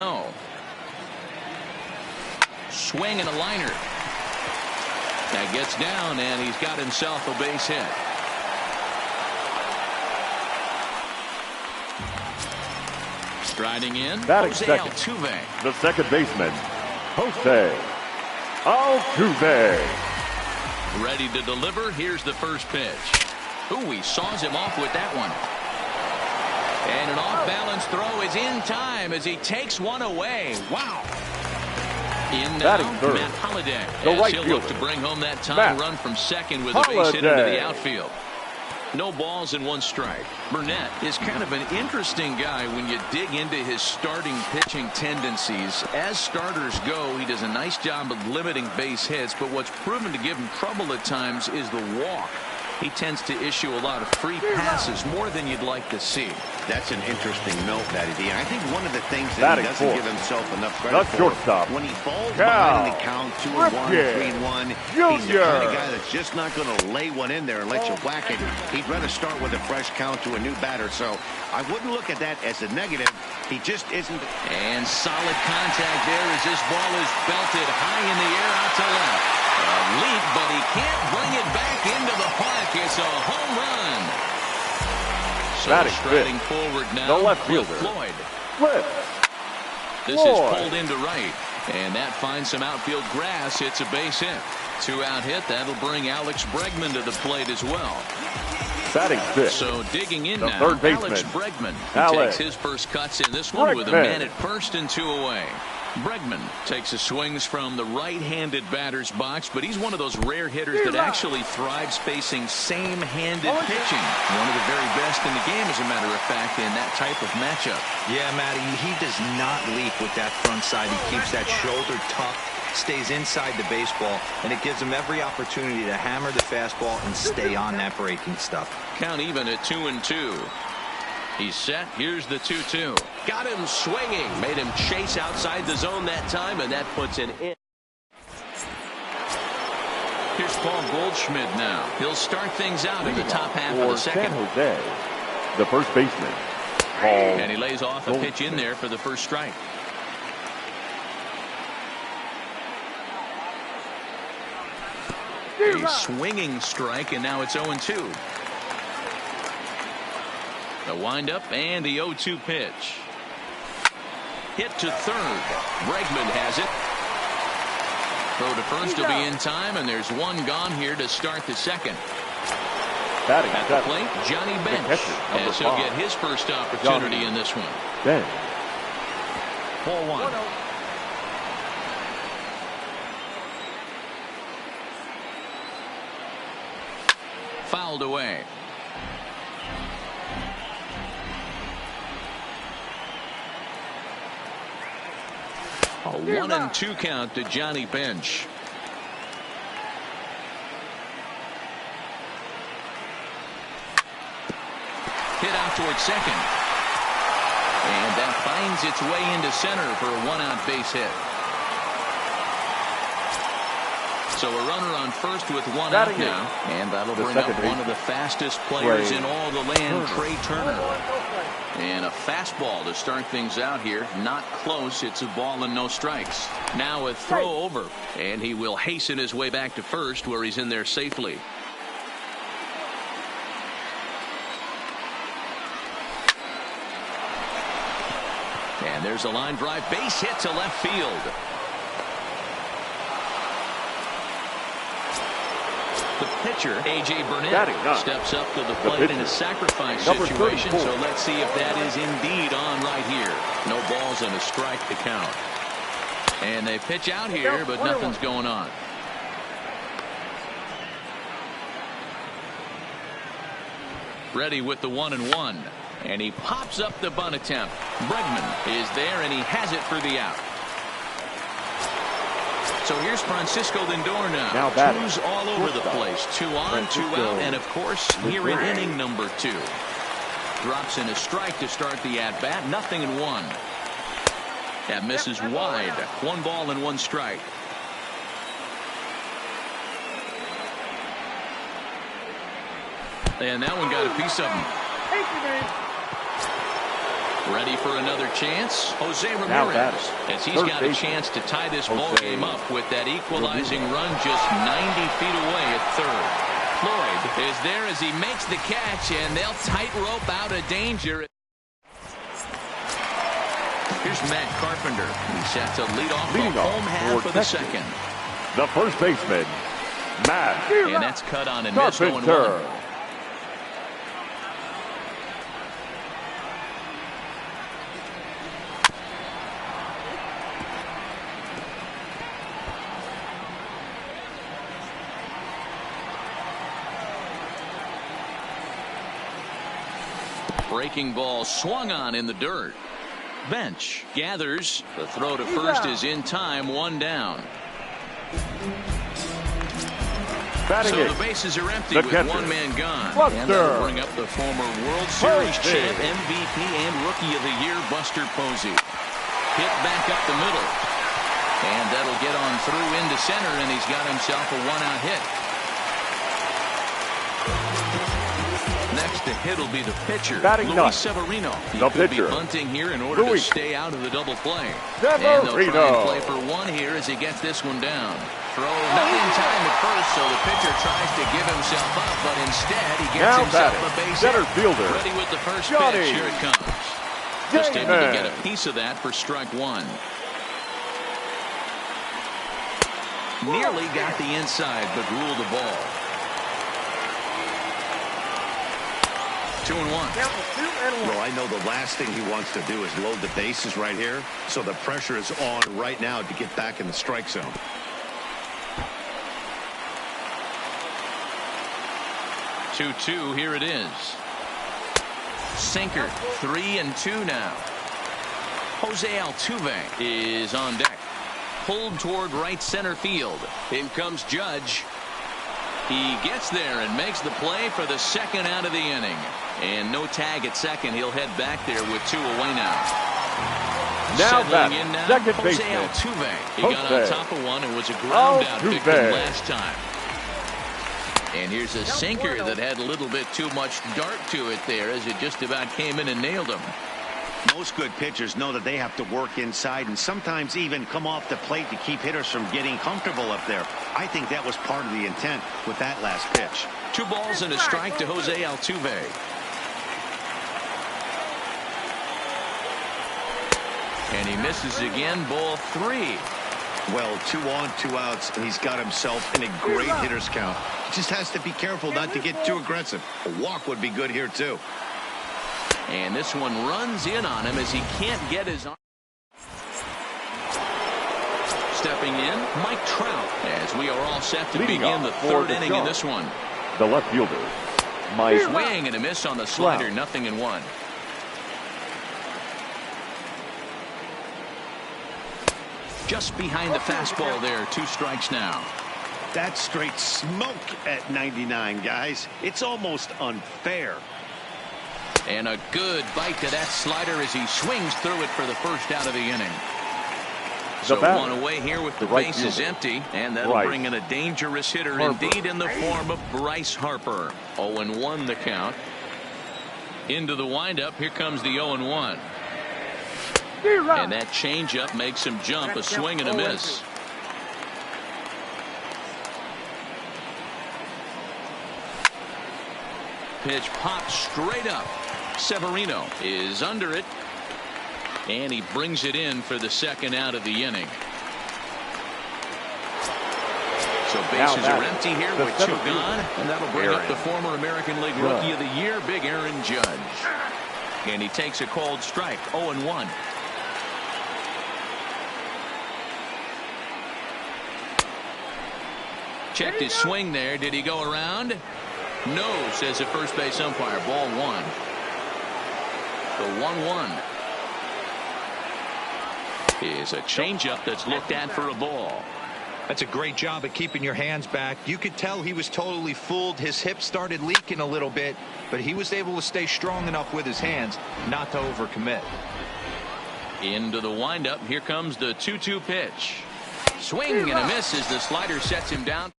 Oh. Swing and a liner. That gets down, and he's got himself a base hit. Striding in, Jose Altuve. The second baseman, Jose Altuve. Ready to deliver. Here's the first pitch. Ooh, he saws him off with that one. And an off-balance throw is in time as he takes one away. Wow. In now, Matt Holliday. As he'll look to bring home that tying run from second with a base hit into the outfield. No balls and one strike. Burnett is kind of an interesting guy when you dig into his starting pitching tendencies. As starters go, he does a nice job of limiting base hits, but what's proven to give him trouble at times is the walk. He tends to issue a lot of free passes, more than you'd like to see. That's an interesting note, Matty D. I think one of the things that he doesn't give himself enough credit for, when he falls behind in the count 2-1, 3-1, he's the kind of guy that's just not going to lay one in there and let you whack it. He'd rather start with a fresh count to a new batter. So I wouldn't look at that as a negative. He just isn't. And solid contact there as this ball is belted high in the air out to left. A leap, but he can't bring it back into the park. It's a home run. So striding forward now, the left fielder, Floyd. This Floyd. is pulled into right, and that finds some outfield grass. It's a base hit. 2-out hit. That'll bring Alex Bregman to the plate as well. Batting fifth. So digging in the now, third baseman, Alex Bregman, who takes his first cuts in this one with a man at first and 2 away. Bregman takes his swings from the right-handed batter's box, but he's one of those rare hitters that actually thrives facing same-handed pitching. One of the very best in the game, as a matter of fact, in that type of matchup. Yeah, Matty, he does not leap with that front side. He keeps that shoulder tucked, stays inside the baseball, and it gives him every opportunity to hammer the fastball and stay on that breaking stuff. Count even at 2-2. He's set. Here's the 2-2. Got him swinging. Made him chase outside the zone that time, and that puts an in. Here's Paul Goldschmidt now. He'll start things out in the top half of the second. Jose, the first baseman, Paul. And he lays off a pitch in there for the first strike. A swinging strike, and now it's 0-2. The windup and the 0-2 pitch. Hit to third. Bregman has it. Throw to first will be in time, and there's one gone here to start the second. At the plate, Johnny Bench, as he'll get his first opportunity in this one. Bench. 4-1. Fouled away. A 1-2 count to Johnny Bench. Hit out towards second. And that finds its way into center for a 1-out base hit. So a runner on first with 1 out now. And that'll bring up one of the fastest players in all the land, Trey Turner. And a fastball to start things out here. Not close. It's a ball and no strikes. Now a throw over. And he will hasten his way back to first, where he's in there safely. And there's a line drive base hit to left field. The pitcher, A.J. Burnett, steps up to the plate in a sacrifice situation, so let's see if that is indeed on right here. No balls and a strike to count. And they pitch out here, but nothing's going on. Ready with the 1-1. And he pops up the bunt attempt. Bregman is there, and he has it for the out. So here's Francisco Lindor now. Twos all over the place. 2 on, 2 out, and of course, here in inning number 2. Drops in a strike to start the at-bat. 0-1. That misses wide. 1 ball and 1 strike. And that one got a piece of him. Ready for another chance? Jose Ramirez, as he's got a chance to tie this ball game up with that equalizing run just 90 feet away at third. Floyd is there as he makes the catch, and they'll tightrope out of danger. Here's Matt Carpenter. He's set to lead off the home half of the second. The first baseman, Matt. And that's cut on and missed 0-1. Breaking ball swung on in the dirt. Bench gathers. The throw to first is in time. One down. So the bases are empty with one man gone. And that'll bring up the former World Series champ, MVP, and Rookie of the Year, Buster Posey. Hit back up the middle. And that'll get on through into center, and he's got himself a one-out hit. Next to hit will be the pitcher, Luis Severino. He could be bunting here in order to stay out of the double play. And they'll try and play for one here as he gets this one down. Throw not in time at first, so the pitcher tries to give himself up, but instead he gets himself a base hit. Ready with the first pitch. Here it comes. Just able to get a piece of that for strike one. Nearly got the inside, but ruled the ball. 2-1. Well, I know the last thing he wants to do is load the bases right here, so the pressure is on right now to get back in the strike zone. Two, here it is. Sinker, 3-2 now. Jose Altuve is on deck. Pulled toward right center field. In comes Judge. He gets there and makes the play for the second out of the inning. And no tag at second. He'll head back there with two away now. Settling in now, Jose Altuve. He got on top of one and was a ground out victim last time. And here's a sinker that had a little bit too much dart to it there as it just about came in and nailed him. Most good pitchers know that they have to work inside and sometimes even come off the plate to keep hitters from getting comfortable up there. I think that was part of the intent with that last pitch. 2 balls and a strike to Jose Altuve. And he misses again, ball 3. Well, 2 on, 2 outs, and he's got himself in a great hitter's count. He just has to be careful not to get too aggressive. A walk would be good here, too. And this one runs in on him as he can't get his arm. Stepping in, Mike Trout, as we are all set to begin the third inning in this one. The left fielder, Mike. Swing and a miss on the slider, 0-1. Just behind the fastball there, 2 strikes now. That's straight smoke at 99, guys. It's almost unfair. And a good bite to that slider as he swings through it for the first out of the inning. So one away here with the bases empty, and that'll bring in a dangerous hitter indeed in the form of Bryce Harper. 0-1 the count. Into the windup, here comes the 0-1. And that changeup makes him jump, a swing and a miss. Pitch popped straight up. Severino is under it. And he brings it in for the second out of the inning. So bases are empty here with 2 gone. And that'll bring up the former American League Rookie of the Year, Big Aaron Judge. And he takes a called strike, 0-1. Checked his swing there. Did he go around? No, says the first base umpire. Ball 1. The 1-1 is a changeup that's looked at for a ball. That's a great job at keeping your hands back. You could tell he was totally fooled. His hip started leaking a little bit, but he was able to stay strong enough with his hands not to overcommit. Into the windup. Here comes the 2-2 pitch. Swing and a miss as the slider sets him down.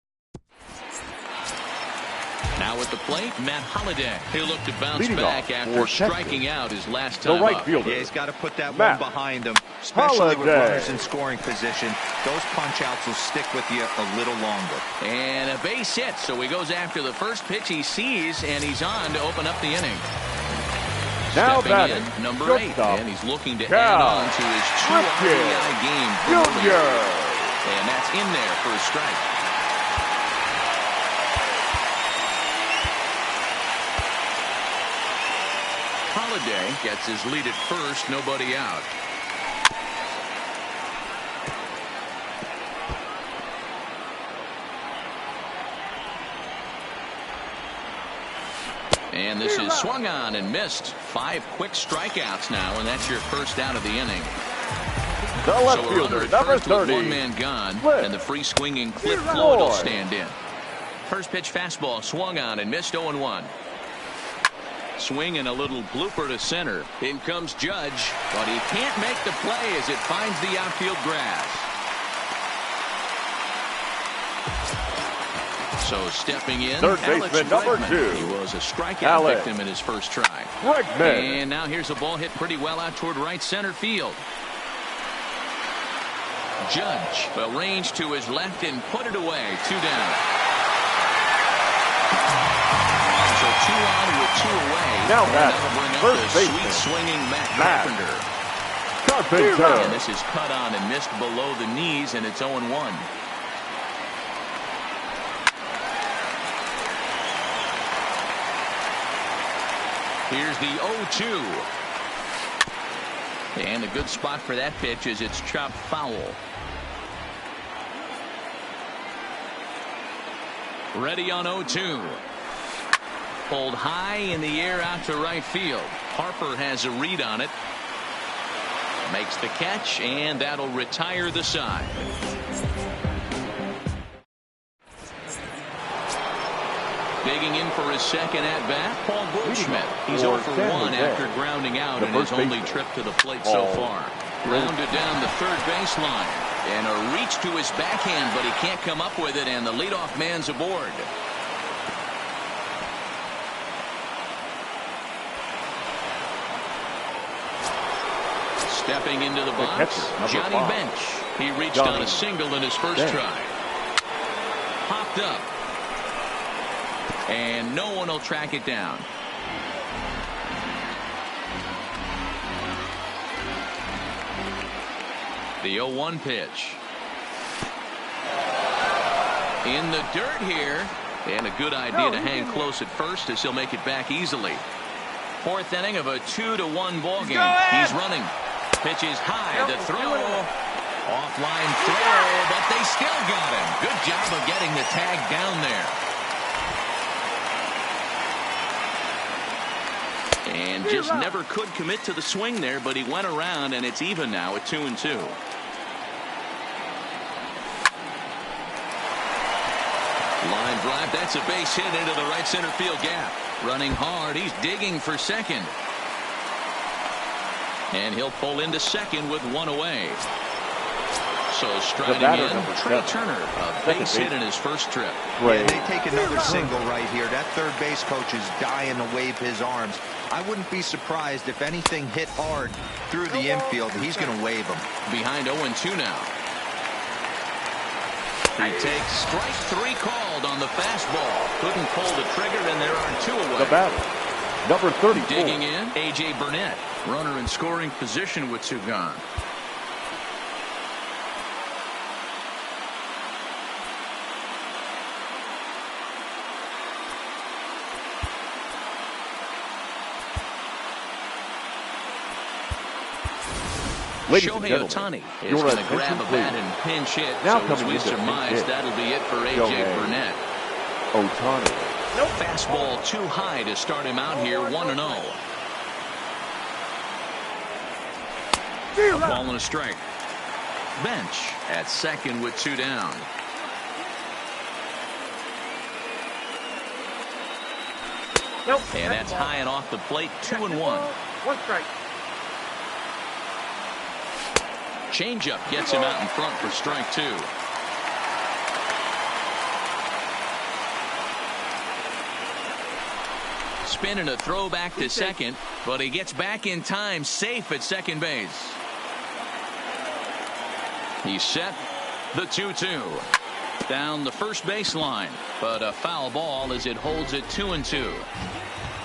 Now at the plate, Matt Holliday. He'll look to bounce back after striking out his last time the right up. fielder. Yeah, he's got to put that one behind him, especially with runners in scoring position. Those punch-outs will stick with you a little longer. And a base hit, so he goes after the first pitch he sees, and he's on to open up the inning. Now Stepping in, number 8, and he's looking to add on to his 2 RBI game. And that's in there for a strike. Holliday gets his lead at first, nobody out. And this is swung on and missed. 5 quick strikeouts now, and that's your first out of the inning. The left so fielder, number 30. One man gone, and the free swinging Cliff Floyd will stand in. First pitch fastball swung on and missed 0-1. Swing and a little blooper to center. In comes Judge, but he can't make the play as it finds the outfield grass. So stepping in, third baseman number 2. He was a strikeout victim in his first try. Bregman. And now here's a ball hit pretty well out toward right center field. Judge arranged to his left and put it away. 2 down. So 2 on with 2 away. Now that's first baseman. Sweet swinging Matt Carpenter. And this is cut on and missed below the knees, and it's 0-1. Here's the 0-2. And a good spot for that pitch is it's chopped foul. Ready on 0-2. Pulled high in the air out to right field. Harper has a read on it. Makes the catch, and that'll retire the side. Digging in for his second at-bat, Paul Goldschmidt. He's 0 for 1 after grounding out in his only trip to the plate so far. Grounded down the third baseline. And a reach to his backhand, but he can't come up with it, and the leadoff man's aboard. Stepping into the box, Johnny Bench. He reached on a single in his first try. Popped up. And no one will track it down. The 0-1 pitch. In the dirt here. And a good idea to hang close at first as he'll make it back easily. 4th inning of a 2-1 ball game. He's running. Pitch is high. The throw. Offline throw, but they still got him. Good job of getting the tag down there. And just never could commit to the swing there, but he went around, and it's even now at 2-2. Line drive, that's a base hit into the right center field gap. Running hard, he's digging for second. And he'll pull into second with 1 away. So striding in, Trey Turner, a base hit in his first trip. Yeah, they take another single right here. That third base coach is dying to wave his arms. I wouldn't be surprised if anything hit hard through the infield. He's going to wave them. Behind 0-2 now. He takes strike 3 called on the fastball. Couldn't pull the trigger, and there are 2 away. The batter, number 34. Digging in, A.J. Burnett. Runner in scoring position with 2 gone. Shohei Ohtani is going to grab a bat and pinch hit. Now so as we surmise, that'll be it for A.J. Burnett. Ohtani. Fastball too high to start him out here, 1-0. A ball and a strike. Bench at second with 2 down. And that's high and off the plate, 2-1. 1 strike. Changeup gets him out in front for strike 2. spin and a throw back to second, but he gets back in time, safe at second base. He's set. The 2-2. Down the first baseline, but a foul ball as it holds it 2-2.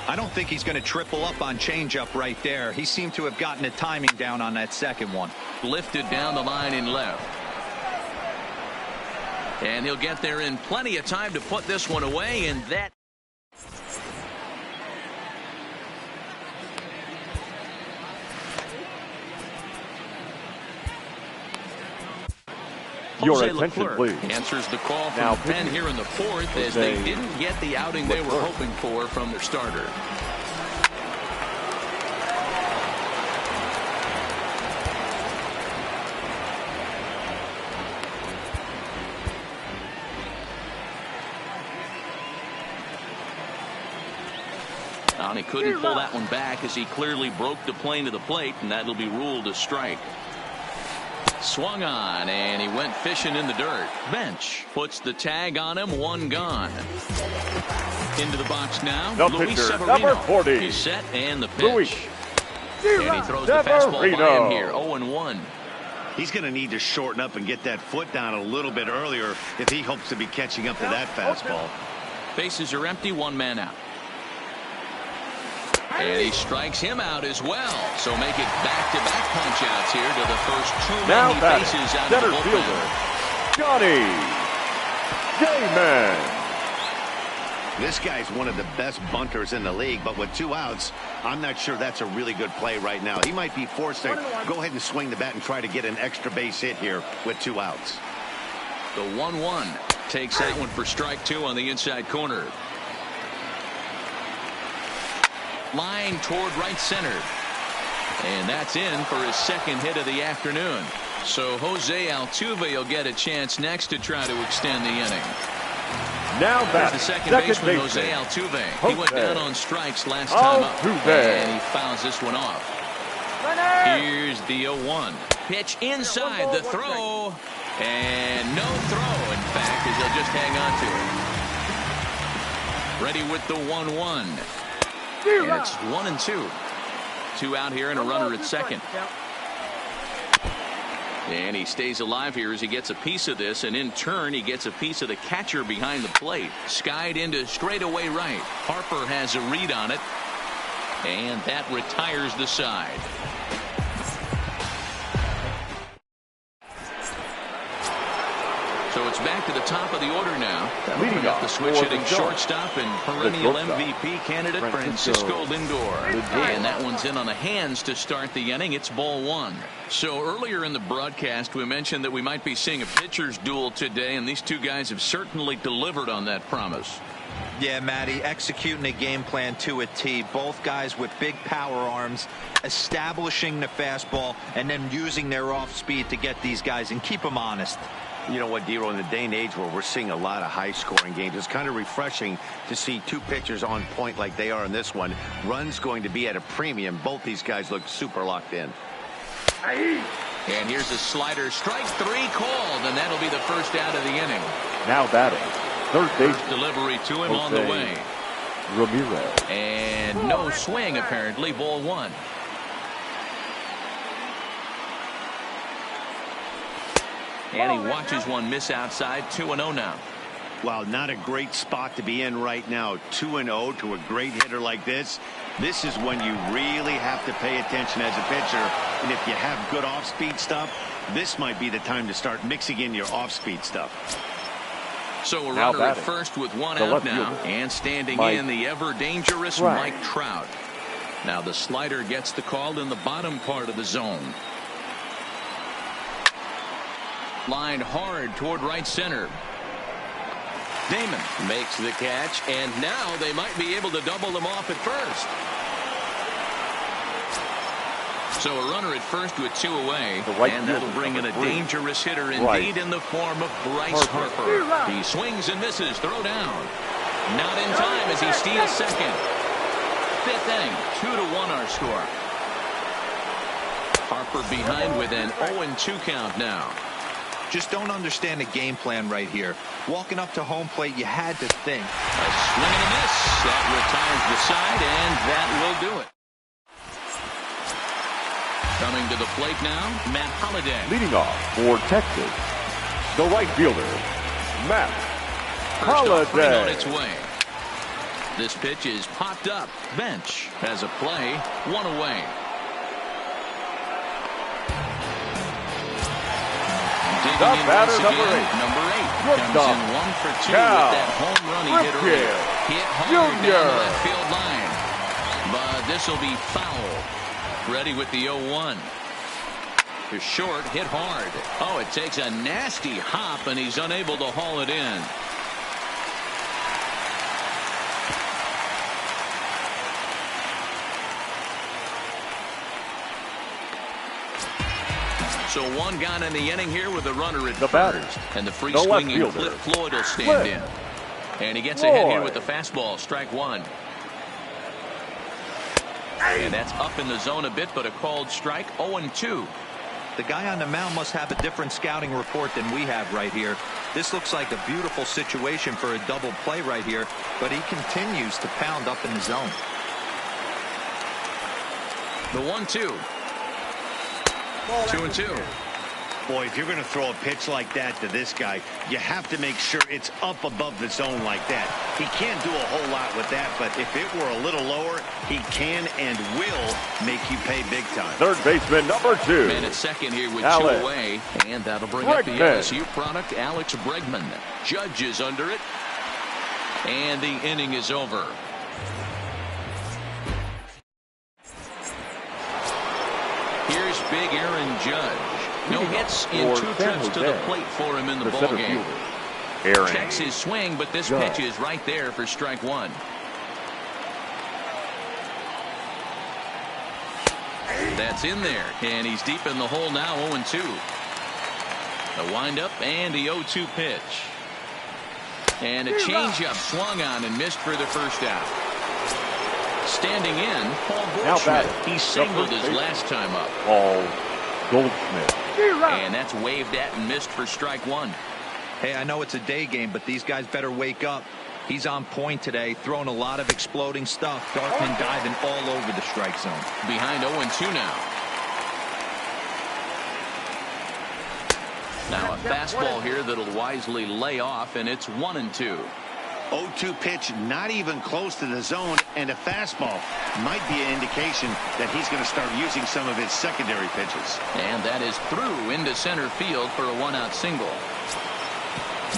I don't think he's going to triple up on changeup right there. He seemed to have gotten the timing down on that second one. Lifted down the line in left. And he'll get there in plenty of time to put this one away, and that. Your attention, please. Answers the call from the pen here in the fourth as they didn't get the outing they were hoping for from their starter. And he couldn't pull that one back as he clearly broke the plane to the plate, and that'll be ruled a strike. Swung on, and he went fishing in the dirt. Bench puts the tag on him. One gone. Into the box now. Luis Severino. Number 40. He's set, and the pitch. And he throws the fastball by him here. 0-1. He's going to need to shorten up and get that foot down a little bit earlier if he hopes to be catching up to that fastball. Bases are empty. One man out. And he strikes him out as well. So make it back-to-back punch-outs here to the first too many bases out of the bullpen. Johnny Damon. This guy's one of the best bunters in the league, but with 2 outs, I'm not sure that's a really good play right now. He might be forced to go ahead and swing the bat and try to get an extra base hit here with 2 outs. The 1-1 takes that one for strike 2 on the inside corner. Line toward right center. And that's in for his second hit of the afternoon. So Jose Altuve will get a chance next to try to extend the inning. Now back the second baseman, Jose Altuve. He went down on strikes last time up. And he fouls this one off. Here's the 0-1. Pitch inside the throw. And no throw, in fact, as he'll just hang on to it. Ready with the 1-1. And it's 1-2. 2 out here and a runner at second. And he stays alive here as he gets a piece of this, and in turn he gets a piece of the catcher behind the plate. Skied into straightaway right. Harper has a read on it, and that retires the side. So it's back to the top of the order now. Leading up the switch hitting shortstop and perennial MVP candidate Francisco Lindor. And that one's in on the hands to start the inning. It's ball 1. So earlier in the broadcast we mentioned that we might be seeing a pitcher's duel today, and these two guys have certainly delivered on that promise. Yeah, Matty, executing a game plan to a T. Both guys with big power arms, establishing the fastball, and then using their off speed to get these guys and keep them honest. You know what, Dero, in the day and age where we're seeing a lot of high-scoring games, it's kind of refreshing to see 2 pitchers on point like they are in this one. Runs going to be at a premium. Both these guys look super locked in. And here's a slider. Strike 3 called, and that'll be the first out of the inning. Now batting. Third base. Delivery to him on the way. Ramirez. And no swing, apparently. Ball 1. And he watches one miss outside. 2-0 now. Wow, not a great spot to be in right now. 2-0 to a great hitter like this. This is when you really have to pay attention as a pitcher. And if you have good off-speed stuff, this might be the time to start mixing in your off-speed stuff. So a runner at first with 1 out now. And standing in the ever-dangerous Mike Trout. Now the slider gets the call in the bottom part of the zone. Lined hard toward right center. Damon makes the catch, and now they might be able to double them off at first. So a runner at first with 2 away, and that'll bring in a dangerous hitter indeed in the form of Bryce Harper. He swings and misses. Throw down. Not in time as he steals second. 5th inning, 2-1 our score. Harper behind with an 0-2 count now. Just don't understand the game plan right here. Walking up to home plate, you had to think. A swing and a miss. That retires the side, and that will do it. Coming to the plate now, Matt Holliday. Leading off for Texas, the right fielder, Matt Holliday. On its way. This pitch is popped up. Bench has a play, 1 away. The batter, number 8. Number 8 comes in 1 for 2 with that home run he hit earlier. Hit hard down the left field line. But this will be foul. Ready with the 0-1. To short, hit hard. Oh, it takes a nasty hop, and he's unable to haul it in. So 1 gone in the inning here with a runner at first. And the free swinging Flip Floyd will stand in. And he gets ahead here with the fastball, strike 1. And that's up in the zone a bit, but a called strike, 0-2. The guy on the mound must have a different scouting report than we have right here. This looks like a beautiful situation for a double play right here, but he continues to pound up in the zone. The 1-2. 2-2. Boy, if you're going to throw a pitch like that to this guy, you have to make sure it's up above the zone like that. He can't do a whole lot with that, but if it were a little lower, he can and will make you pay big time. Third baseman, number 2. Man at second here with 2 away, and that'll bring up the LSU product, Alex Bregman. Judge is under it, and the inning is over. Here's big Aaron Judge. No hits in 2 trips to the plate for him in the ballgame. Checks his swing, but this pitch is right there for strike 1. That's in there, and he's deep in the hole now, 0-2. The windup and the 0-2 pitch. And a changeup swung on and missed for the first out. Standing in, Paul Goldschmidt. He singled his last time up. Paul Goldschmidt. And that's waved at and missed for strike 1. Hey, I know it's a day game, but these guys better wake up. He's on point today, throwing a lot of exploding stuff. Darkman diving all over the strike zone. Behind 0-2 now. Now a fastball here that'll wisely lay off, and it's 1-2. 0-2 pitch, not even close to the zone, and a fastball might be an indication that he's going to start using some of his secondary pitches. And that is through into center field for a 1-out single.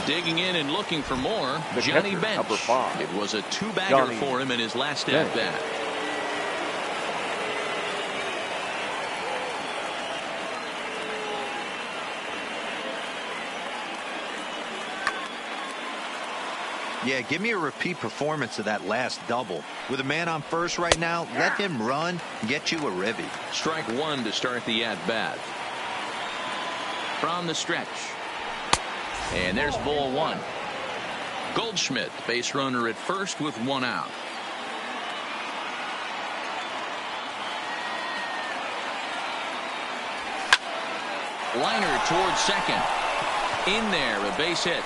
Digging in and looking for more, Johnny Bench. Number 5. It was a 2-bagger for him in his last at bat. Yeah, give me a repeat performance of that last double. With a man on first right now, let him run, get you a ribby. Strike 1 to start the at-bat. From the stretch. And there's ball 1. Goldschmidt, base runner at first with 1 out. Liner towards second. In there, a base hit.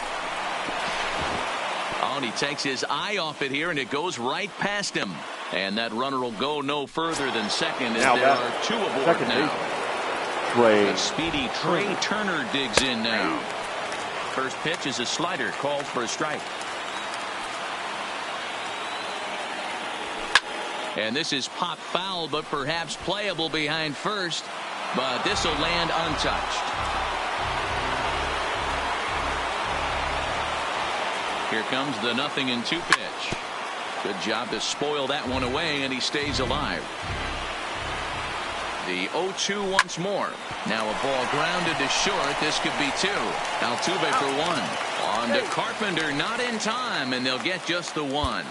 Oh, and he takes his eye off it here, and it goes right past him. And that runner will go no further than second, as there are 2 aboard now. The speedy Trey Turner digs in now. First pitch is a slider, called for a strike. And this is pop foul, but perhaps playable behind first. But this will land untouched. Here comes the 0-2 pitch. Good job to spoil that one away, and he stays alive. The 0-2 once more. Now a ball grounded to short. This could be 2. Altuve for 1. On to Carpenter, not in time, and they'll get just the 1.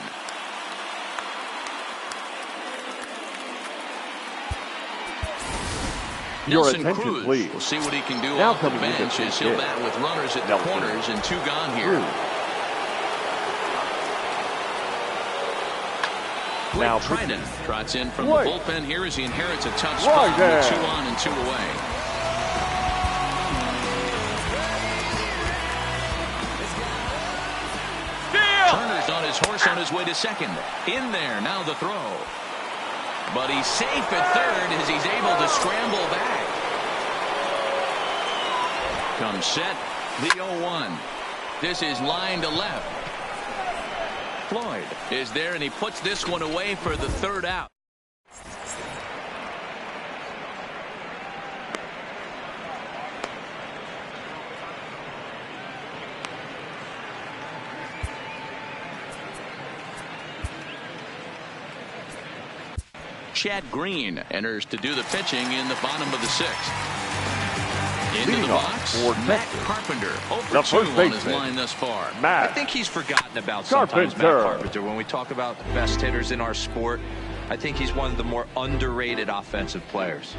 Nelson Cruz will see what he can do off the bench as he'll bat with runners at the corners and 2 gone here. Now Trinan trots in from the bullpen here as he inherits a tough spot with 2 on and 2 away. Turner's on his horse toss on his way to second. In there, now the throw. But he's safe at third as he's able to scramble back. Comes set, the 0-1. This is line to left. Floyd is there, and he puts this one away for the third out. Chad Green enters to do the pitching in the bottom of the sixth. Into the box, Matt Carpenter, over 2 on his line thus far. I think he's forgotten about sometimes, Matt Carpenter. When we talk about the best hitters in our sport, I think he's one of the more underrated offensive players.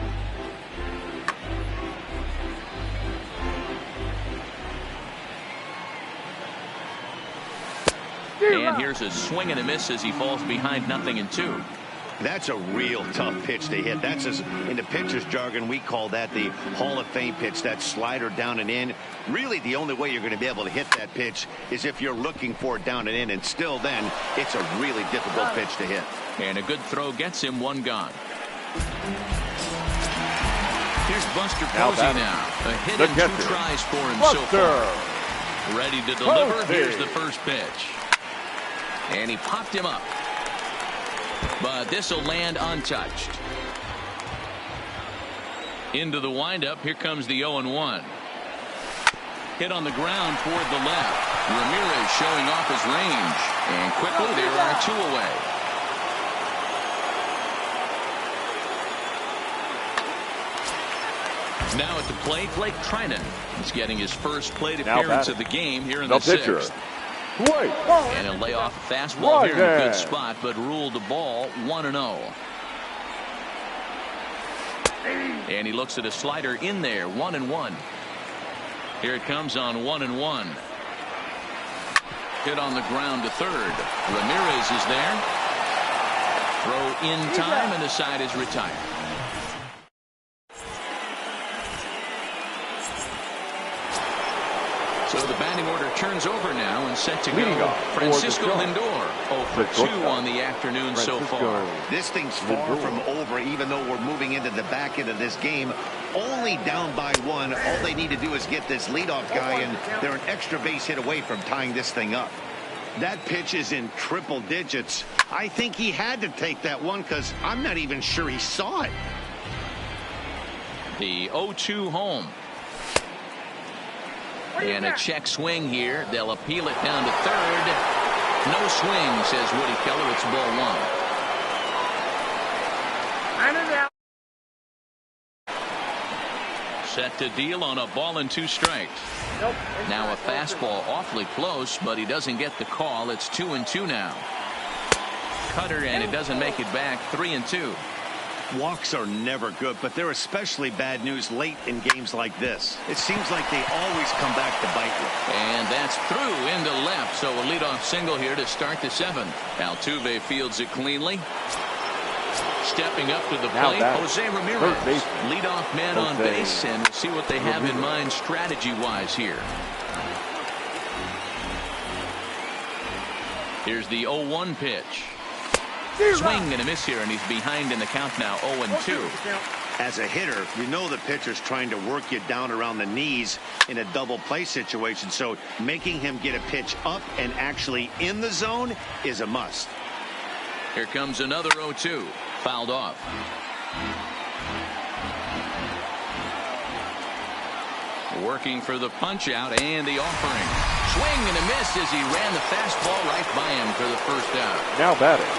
And here's a swing and a miss as he falls behind 0-2. That's a real tough pitch to hit. That's, in the pitcher's jargon, we call that the Hall of Fame pitch, that slider down and in. Really, the only way you're going to be able to hit that pitch is if you're looking for it down and in, and still then, it's a really difficult pitch to hit. And a good throw gets him 1 gone. Here's Buster Posey now. A hit and 2 tries for him so far. Ready to deliver. Here's the first pitch. And he popped him up. But this will land untouched. Into the windup. Here comes the 0-1. Hit on the ground toward the left. Ramirez showing off his range. And quickly there are 2 away. Now at the plate, Blake Trinan. He's getting his first plate appearance of the game here in the 6th. And he'll lay off a fastball here in a good spot, but ruled the ball 1-0. And he looks at a slider in there, 1-1. Here it comes on 1-1. Hit on the ground to third. Ramirez is there. Throw in time, and the side is retired. So the batting order turns over now and set to go. Francisco Lindor, 0 for 2 on the afternoon so far. This thing's far from over, even though we're moving into the back end of this game. Only down by 1. All they need to do is get this leadoff guy, and they're an extra base hit away from tying this thing up. That pitch is in triple digits. I think he had to take that one because I'm not even sure he saw it. The 0-2 home. And a check swing here. They'll appeal it down to third. No swing, says Woody Keller. It's ball 1. Set to deal on a ball and 2 strikes. Now a fastball awfully close, but he doesn't get the call. It's 2-2 now. Cutter, and it doesn't make it back. 3-2. Walks are never good, but they're especially bad news late in games like this. It seems like they always come back to bite you. And that's through into left, so a leadoff single here to start the 7th. Altuve fields it cleanly. Stepping up to the plate, Jose Ramirez, leadoff man on base, and we'll see what they have in mind strategy-wise here. Here's the 0-1 pitch. Swing and a miss here, and he's behind in the count now, 0-2. As a hitter, you know the pitcher's trying to work you down around the knees in a double play situation, so making him get a pitch up and actually in the zone is a must. Here comes another 0-2. Fouled off. Working for the punch out and the offering. Swing and a miss as he ran the fastball right by him for the first out. Now batting.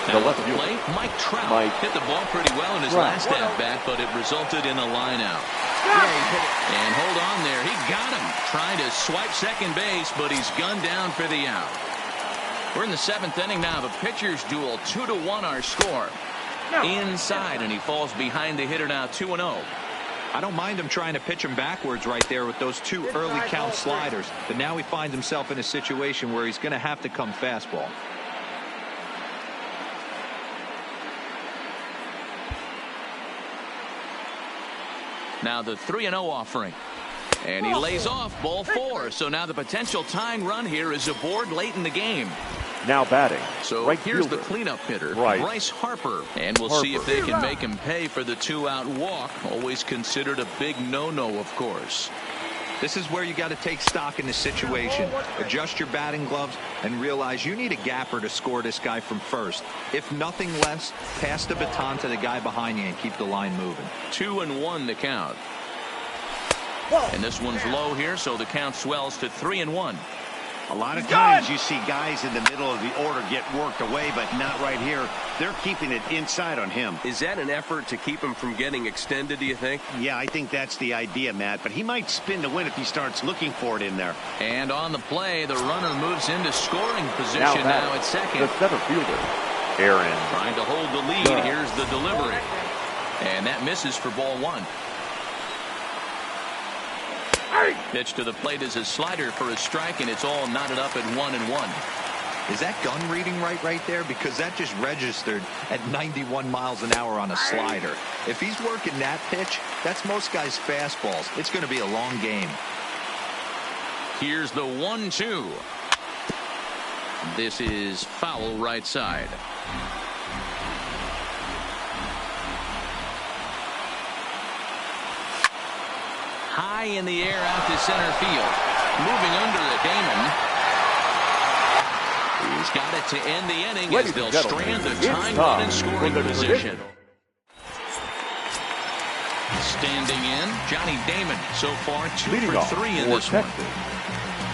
Now at the plate, Mike Trout hit the ball pretty well in his last at-bat, but it resulted in a line-out. And hold on there. He got him. Trying to swipe second base, but he's gunned down for the out. We're in the 7th inning now. The pitcher's duel, 2-1 our score. Inside, and he falls behind the hitter now, 2-0. I don't mind him trying to pitch him backwards right there with those 2 early count sliders. But now he finds himself in a situation where he's going to have to come fastball. Now the 3-0 offering. And he lays off ball 4. So now the potential tying run here is aboard late in the game. Now batting. So right here's fielder. the cleanup hitter, Right. Bryce Harper. And we'll see if they can make him pay for the 2-out walk. Always considered a big no-no, of course. This is where you got to take stock in the situation. Adjust your batting gloves and realize you need a gapper to score this guy from first. If nothing less, pass the baton to the guy behind you and keep the line moving. 2-1 the count. And this one's low here, so the count swells to 3-1. A lot of times you see guys in the middle of the order get worked away, but not right here. They're keeping it inside on him. Is that an effort to keep him from getting extended, do you think? Yeah, I think that's the idea, Matt. But he might spin to win if he starts looking for it in there. And on the play, the runner moves into scoring position now at second. The center fielder, Aaron. Trying to hold the lead. Here's the delivery. And that misses for ball 1. Pitch to the plate is a slider for a strike, and it's all knotted up at 1-1. Is that gun reading right there? Because that just registered at 91 miles an hour on a slider. If he's working that pitch, that's most guys' fastballs. It's going to be a long game. Here's the 1-2. This is foul right side. High in the air out to center field. Moving under it, Damon. He's got it to end the inning as they'll strand the tying run in scoring position. Standing in, Johnny Damon. So far, 2 for 3 in this one.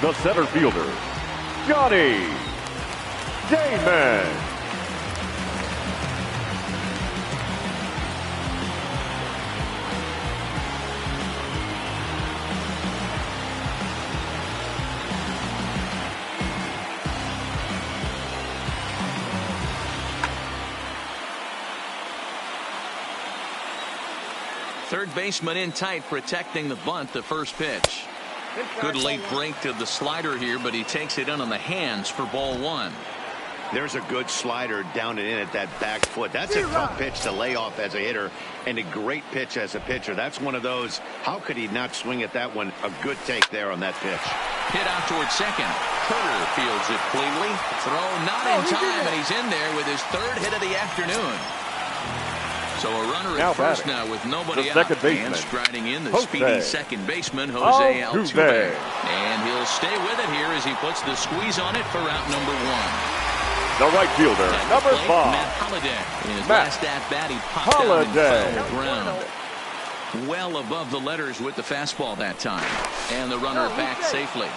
The center fielder, Johnny Damon. Third baseman in tight, protecting the bunt, the first pitch. Good late break to the slider here, but he takes it in on the hands for ball 1. There's a good slider down and in at that back foot. That's a tough pitch to lay off as a hitter, and a great pitch as a pitcher. That's one of those, how could he not swing at that one? A good take there on that pitch. Hit out towards second. Turner fields it cleanly. Throw not in time, and he's in there with his 3rd hit of the afternoon. So a runner at first now with nobody out. And striding in the speedy second baseman, Jose Altuve. And he'll stay with it here as he puts the squeeze on it for out number 1. The right fielder, number 5. Matt Holliday. In his last at-bat, he popped out and fell to the ground. Well above the letters with the fastball that time. And the runner back safely.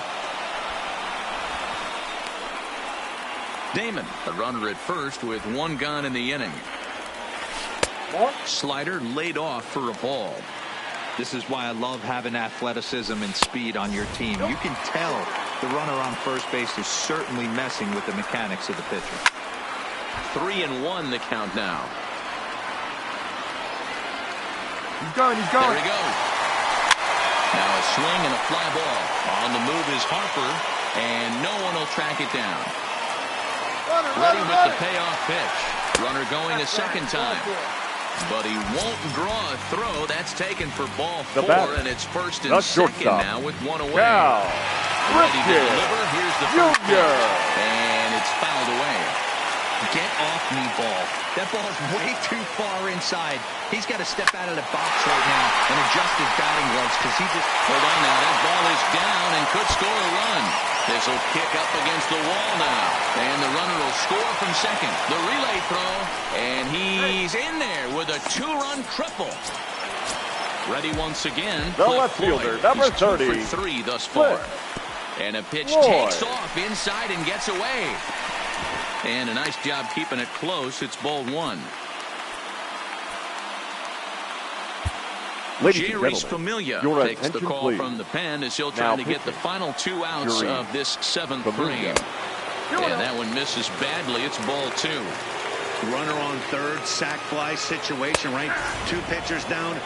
Damon, a runner at first with 1 gone in the inning. Slider laid off for a ball. This is why I love having athleticism and speed on your team. You can tell the runner on first base is certainly messing with the mechanics of the pitcher. 3-1 the count now. He's going. There he goes. Now a swing and a fly ball. On the move is Harper, and no one will track it down. Ready with the payoff pitch. Runner going a second time. But he won't draw a throw. That's taken for ball 4, and it's first and second now with 1 away. Ready to deliver. Here's the first pitch, and it's fouled away. Get off me, ball. That ball's way too far inside. He's got to step out of the box right now and adjust his batting gloves because he just... Hold on now. That ball is down and could score a run. This will kick up against the wall now. And the runner will score from second. The relay throw. And he's in there with a 2-run triple. Ready once again. The left fielder, number 30. 2 for 3 thus far. And a pitch takes off inside and gets away. And a nice job keeping it close. It's ball 1. Jerry Familia takes the call from the pen as he'll try to get the final 2 outs of this 7th frame. And that one misses badly. It's ball 2. Runner on third, sac fly situation, right? 2 pitchers down.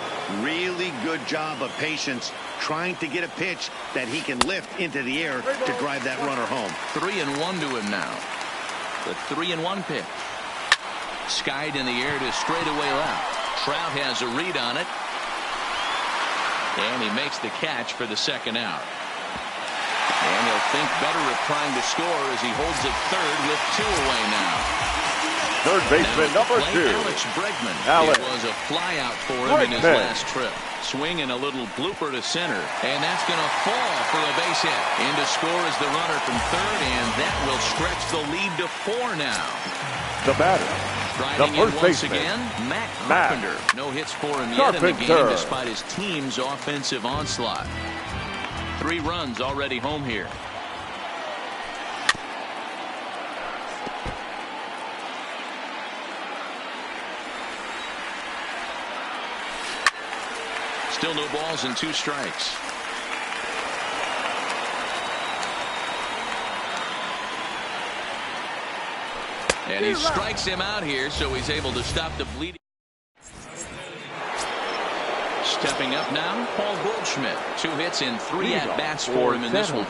Really good job of patience trying to get a pitch that he can lift into the air to drive that runner home. 3-1 to him now. The 3-1 pitch. Skied in the air to straightaway left. Trout has a read on it. And he makes the catch for the second out. And he'll think better of trying to score as he holds it third with 2 away now. Third baseman number 2. Alex Bregman. Alex It was a flyout for him in his last trip. Swinging a little blooper to center. And that's going to fall for a base hit. In to score is the runner from third, and that will stretch the lead to 4 now. The batter, the first once baseman, again, Matt Carpenter. No hits for him yet in the game despite his team's offensive onslaught. 3 runs already home here. Still no balls and 2 strikes. And he strikes him out here, so he's able to stop the bleeding. Stepping up now, Paul Goldschmidt. 2 hits and 3 at-bats for him in this one.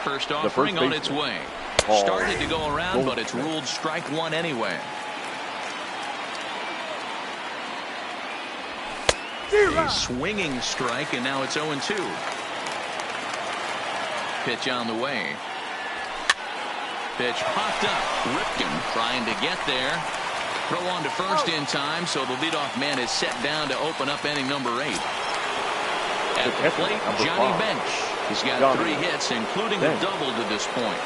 First offering on its way. Started to go around, but it's ruled strike 1 anyway. A swinging strike, and now it's 0-2. Pitch on the way. Pitch popped up. Ripken trying to get there. Throw on to first in time, so the leadoff man is set down to open up inning number 8. At the plate, Johnny Bench. He's got 3 hits, including a double to this point.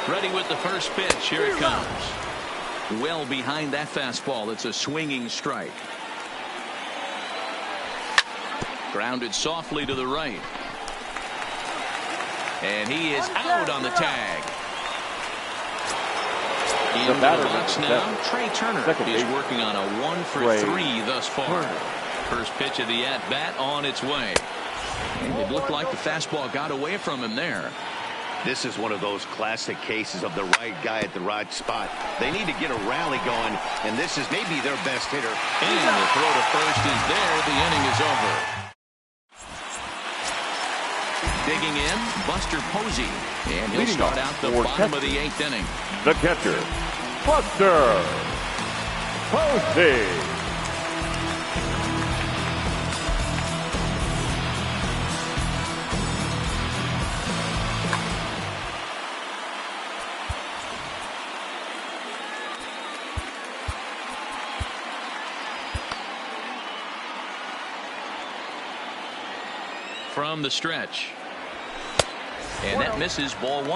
Ready with the first pitch. Here it comes. Well behind that fastball. It's a swinging strike. Grounded softly to the right. And he is out on the tag. In the box now, Trey Turner is working on a 1 for 3 thus far. First pitch of the at-bat on its way. And it looked like the fastball got away from him there. This is one of those classic cases of the right guy at the right spot. They need to get a rally going, and this is maybe their best hitter. And the throw to first is there. The inning is over. Digging in, Buster Posey. And he'll start out the bottom of the 8th inning. The catcher, Buster Posey. From the stretch. And that misses, ball 1.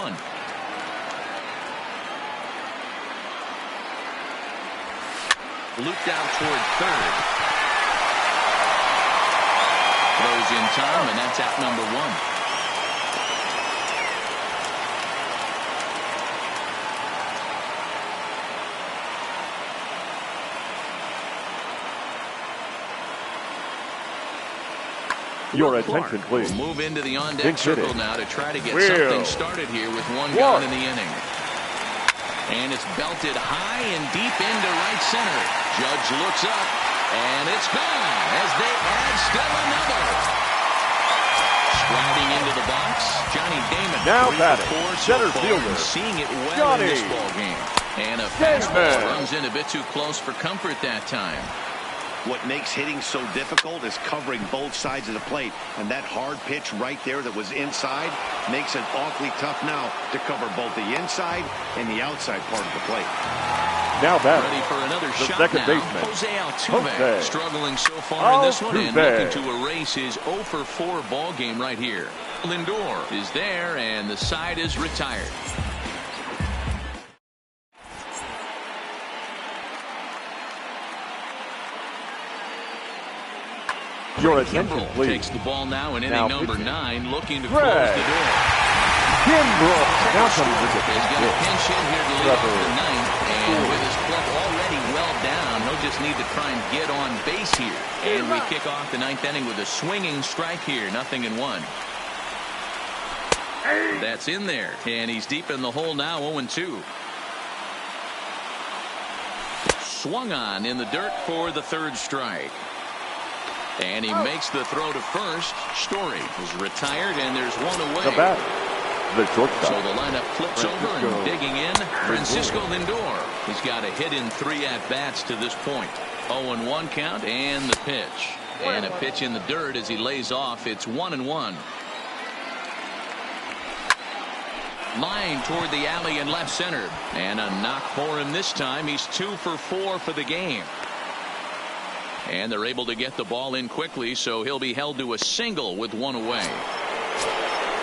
Looped out toward third. Throws in time, and that's out number 1. Your attention, please. We'll move into the on-deck circle now to try to get something started here with 1 gone in the inning. And it's belted high and deep into right center. Judge looks up, and it's gone as they add still another. Striding into the box, Johnny Damon. Now batting, center fielder. Seeing it well in this ball game. And a fastball runs in a bit too close for comfort that time. What makes hitting so difficult is covering both sides of the plate, and that hard pitch right there that was inside makes it awfully tough now to cover both the inside and the outside part of the plate. Now back. Ready for another the shot second now. baseman, Jose Altuve struggling so far in this one and looking to erase his 0 for 4 ball game right here. Lindor is there, and the side is retired. Your attention, please. Takes the ball now in inning number 9, looking to close the door. Kimbrel now comes with the He's got a pinch hit here to lead off the 9th, and with his club already well down, he'll just need to try and get on base here. And we kick off the 9th inning with a swinging strike here, 0-1. That's in there, and he's deep in the hole now, 0-2. Swung on in the dirt for the 3rd strike. And he makes the throw to first. Story is retired, and there's 1 away. The batter, the shortstop. So the lineup flips over, and digging in, Francisco Lindor. He's got a hit in 3 at-bats to this point. 0-1 count, and the pitch. And a pitch in the dirt as he lays off. It's 1-1. Line toward the alley in left center. And a knock for him this time. He's 2 for 4 for the game. And they're able to get the ball in quickly, so he'll be held to a single with 1 away.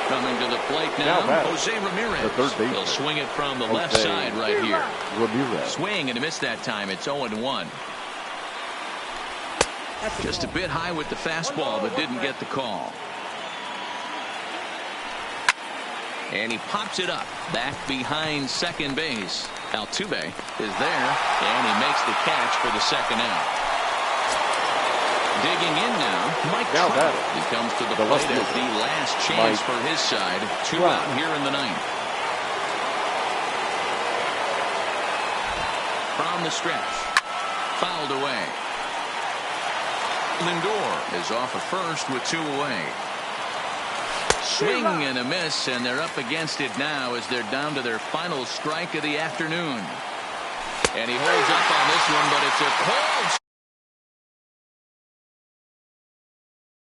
Coming to the plate now Jose Ramirez. He'll swing it from the left side right here. Ramirez. Swing and a miss that time. It's 0-1. Just a bit high with the fastball, but didn't get the call. And he pops it up back behind second base. Altuve is there, and he makes the catch for the second out. Digging in now, Mike Trout. He comes to the plate as the last chance for his side. 2 out here in the 9th. From the stretch, fouled away. Lindor is off at first with 2 away. Swing and a miss, and they're up against it now as they're down to their final strike of the afternoon. And he holds up on this one, but it's a cold